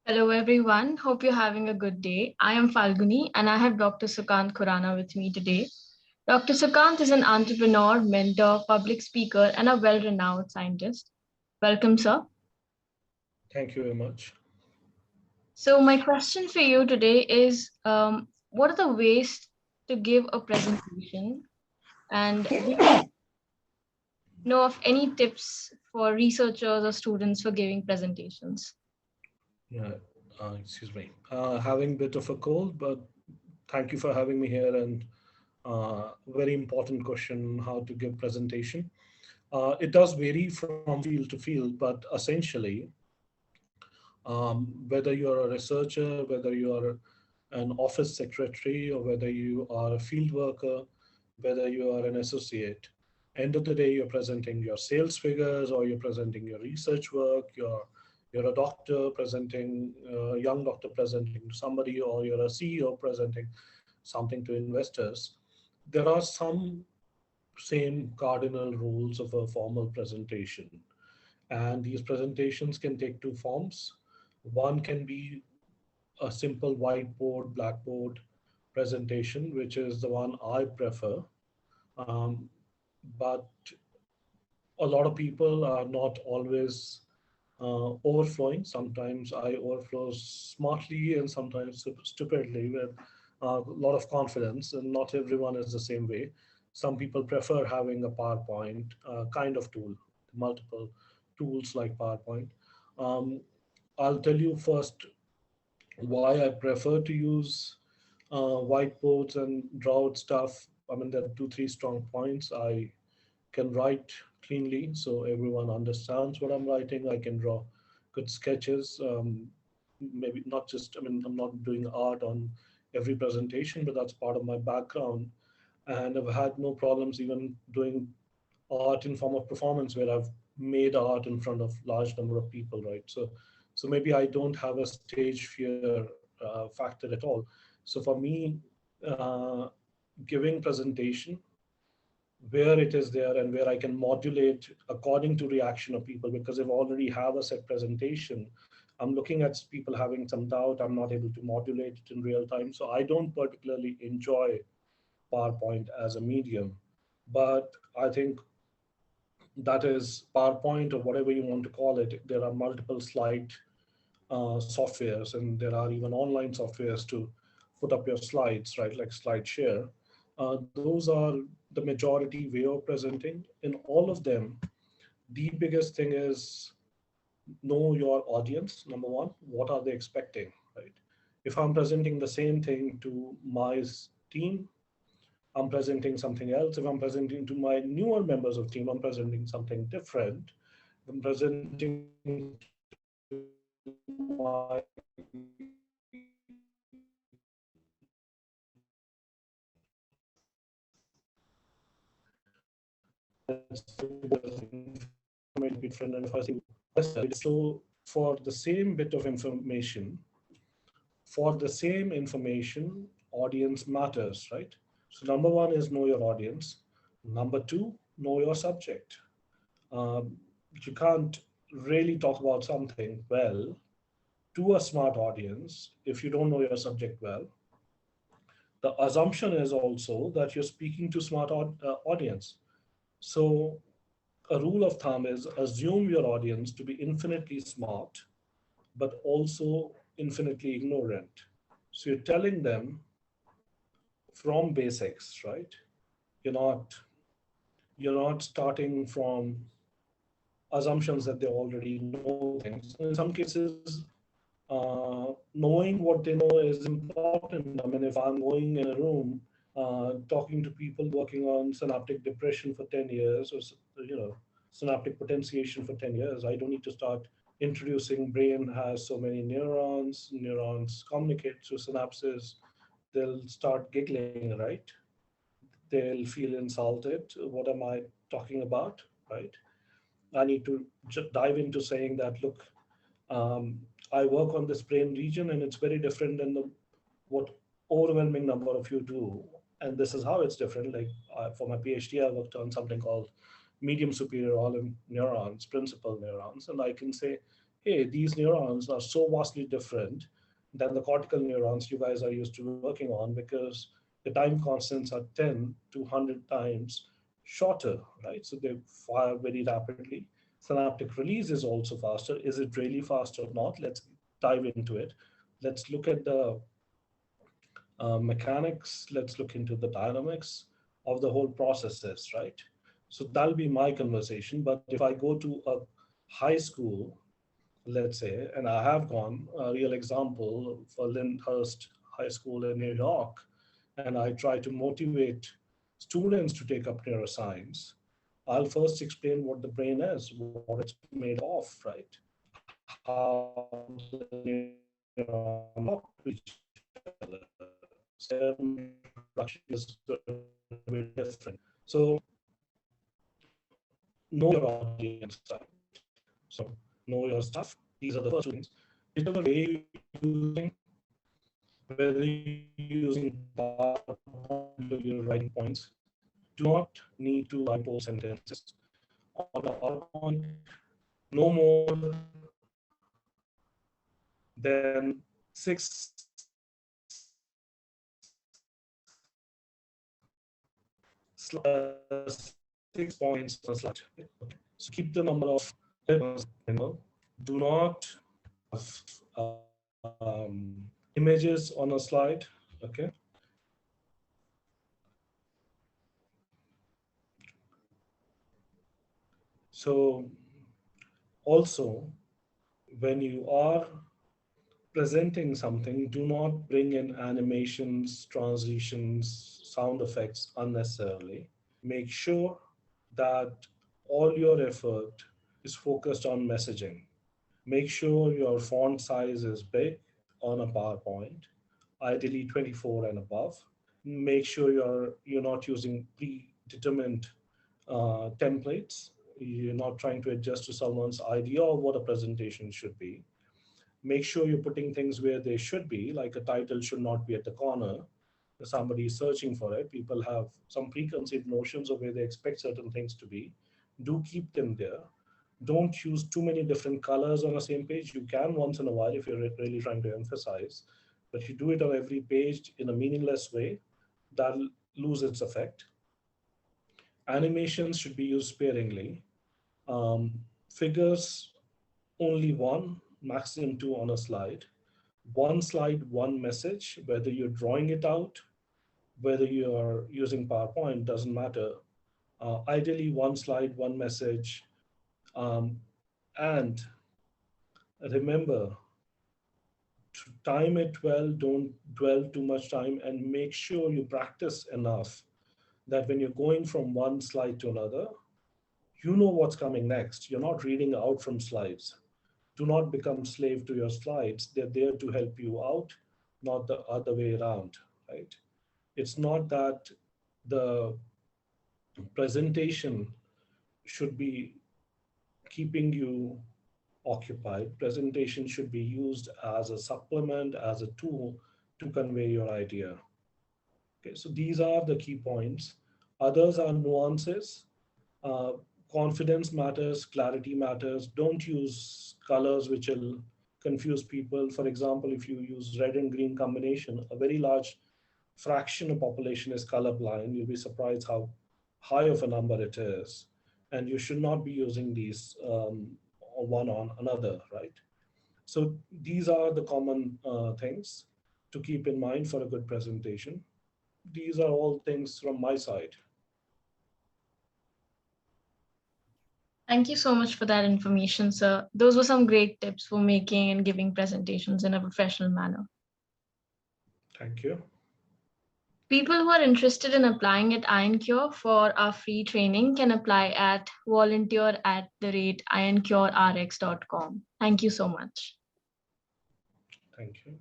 Hello, everyone. Hope you're having a good day. I am Falguni and I have Dr. Sukant Khurana with me today. Dr. Sukant is an entrepreneur, mentor, public speaker, and a well renowned scientist. Welcome, sir. Thank you very much. So, my question for you today is what are the ways to give a presentation? And do you know of any tips for researchers or students for giving presentations? Yeah, excuse me. Having a bit of a cold, but thank you for having me here. And very important question: how to give presentation. It does vary from field to field, but essentially, whether you're a researcher, whether you're an office secretary, or whether you are a field worker, whether you are an associate, end of the day, you're presenting your sales figures or you're presenting your research work, you're a doctor presenting, a young doctor presenting to somebody, or you're a CEO presenting something to investors. There are some same cardinal rules of a formal presentation. And these presentations can take two forms. One can be a simple whiteboard, blackboard presentation, which is the one I prefer. Um, but a lot of people are not always overflowing. Sometimes I overflow smartly and sometimes stupidly with a lot of confidence, and not everyone is the same way. Some people prefer having a PowerPoint kind of tool, multiple tools like PowerPoint. Um, I'll tell you first why I prefer to use whiteboards and draw out stuff. I mean, there are two, three strong points. I can write cleanly so everyone understands what I'm writing. I can draw good sketches. Maybe not just, I mean, I'm not doing art on every presentation, but that's part of my background. And I've had no problems even doing art in form of performance where I've made art in front of large number of people, right? So maybe I don't have a stage fear factor at all. So for me, uh, giving presentation where it is there and where I can modulate according to reaction of people, because if I already have a set presentation, I'm looking at people having some doubt, I'm not able to modulate it in real time. So I don't particularly enjoy PowerPoint as a medium. But I think that is PowerPoint or whatever you want to call it. There are multiple slide softwares, and there are even online softwares to put up your slides, right? Like SlideShare. Those are the majority way of presenting. In all of them, the biggest thing is know your audience. Number one, what are they expecting, right? If I'm presenting the same thing to my team, I'm presenting something else. If I'm presenting to my newer members of team, I'm presenting something different. If I'm presenting to my so for the same bit of information, audience matters, right? So number one is know your audience. Number two, know your subject. Um, you can't really talk about something well to a smart audience if you don't know your subject well. The assumption is also that you're speaking to smart audience. So a rule of thumb is assume your audience to be infinitely smart, but also infinitely ignorant. So you're telling them from basics, right? You're not you're not starting from assumptions that they already know things. In some cases, knowing what they know is important. I mean, if I'm going in a room talking to people working on synaptic depression for 10 years, or synaptic potentiation for 10 years, I don't need to start introducing brain has so many neurons communicate through synapses. They'll start giggling, right? They'll feel insulted. What am I talking about, right? I need to dive into saying that, look, um, I work on this brain region and it's very different than what overwhelming number of you do. And this is how it's different. Like for my PhD, I worked on something called medium superior olive neurons, principal neurons. And I can say, hey, these neurons are so vastly different than the cortical neurons you guys are used to working on, because the time constants are 10 to 100 times shorter, right? So they fire very rapidly. Synaptic release is also faster. Is it really fast or not? Let's dive into it. Let's look at the mechanics. Let's look into the dynamics of the whole processes, right? So that'll be my conversation. But if I go to a high school, let's say, and I have gone, a real example for Lyndhurst High School in New York, and I try to motivate students to take up neuroscience, I'll first explain what the brain is, what it's made of, right? How the neurons talk to each other. Cell interaction is going to be different. So know your audience, right? So know your stuff. These are the first two things. Whichever way you're using, whether you're using PowerPoint or you're writing points, do not need to write whole sentences on a PowerPoint, no more than 6 points on a slide. Okay. So keep the number of do not have images on a slide. Okay. So also, when you are presenting something, do not bring in animations, transitions, sound effects unnecessarily. Make sure that all your effort is focused on messaging. Make sure your font size is big on a PowerPoint, ideally 24 and above. Make sure you're not using predetermined templates. You're not trying to adjust to someone's idea of what a presentation should be. Make sure you're putting things where they should be, like a title should not be at the corner. If somebody is searching for it, people have some preconceived notions of where they expect certain things to be. Do keep them there. Don't use too many different colors on the same page. You can once in a while if you're really trying to emphasize, but you do it on every page in a meaningless way, that'll lose its effect. Animations should be used sparingly. Figures, only one, maximum two on a slide. One slide, one message, whether you're drawing it out, whether you're using PowerPoint, doesn't matter. Ideally, one slide, one message. Um, and remember to time it well, don't dwell too much time, and make sure you practice enough that when you're going from one slide to another, you know what's coming next. You're not reading out from slides. Do not become slave to your slides. They're there to help you out, not the other way around, right? It's not that the presentation should be keeping you occupied. Presentation should be used as a supplement, as a tool to convey your idea. Okay, so these are the key points. Others are nuances. Uh, Confidence matters, clarity matters. Don't use colors which will confuse people. For example, if you use red and green combination, a very large fraction of population is colorblind. You'll be surprised how high of a number it is. And you should not be using these one on another, right? So these are the common things to keep in mind for a good presentation. These are all things from my side. Thank you so much for that information, sir. Those were some great tips for making and giving presentations in a professional manner. Thank you. People who are interested in applying at IonCure for our free training can apply at volunteer@ioncureRx.com. Thank you so much. Thank you.